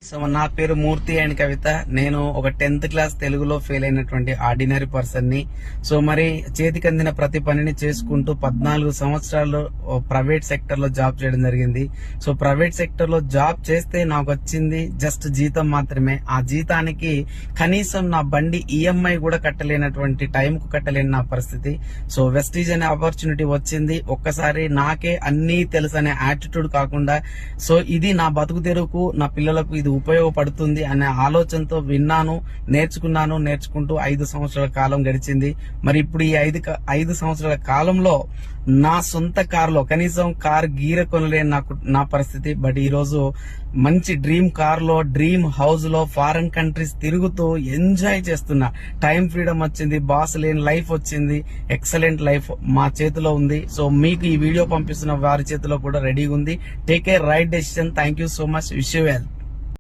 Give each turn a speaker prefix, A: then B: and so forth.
A: So నా పేరు మూర్తి and కవిత. నేను ఒక 10th క్లాస్ తెలుగులో ఫెయిల్ అయినటువంటి ఆర్డినరీ పర్సన్ ని. సో మరి చేతికి అందిన ప్రతి పనిని చేసుకుంటూ 14 సంవత్సరాలు ప్రైవేట్ సెక్టర్ లో జాబ్ చేయడం జరిగింది. సో ప్రైవేట్ సెక్టర్ లో జాబ్ చేస్తే నాకు వచ్చింది జస్ట్ జీతం మాత్రమే. ఆ జీతానికి కనీసం నా బండి ఈఎంఐ కూడా కట్టలేనటువంటి, టైం కు కట్టలేని నా పరిస్థితి. సో వెస్టీజ్ అనే ఆపర్చునిటీ వచ్చింది. ఒక్కసారి నాకే అన్నీ తెలుసు అనే యాటిట్యూడ్ కాకుండా, సో ఇది నా బతుకు తెరువుకు, నా పిల్లలకు ఇది ఉపయోగపడుతుంది అనే ఆలోచనతో విన్నాను, నేర్చుకుంటూ 5 సంవత్సరాల కాలం గడిచింది. మరి ఇప్పుడు ఈ 5 సంవత్సరాల కాలంలో నా సొంత కారులో కనీసం కార్ గీర కొనలేని నా పరిస్థితి. బట్ ఈ రోజు మంచి డ్రీమ్ కార్ లో, డ్రీమ్ హౌస్ లో, ఫారెన్ కంట్రీస్ తిరుగుతూ ఎంజాయ్ చేస్తున్నా. టైం ఫ్రీడమ్ వచ్చింది, బాస్ లేని లైఫ్ వచ్చింది, ఎక్సలెంట్ లైఫ్ మా చేతిలో ఉంది. సో మీకు ఈ వీడియో పంపిస్తున్న వారి చేతిలో కూడా రెడీగా ఉంది. Take a right decision. Thank you so much. Wish you well.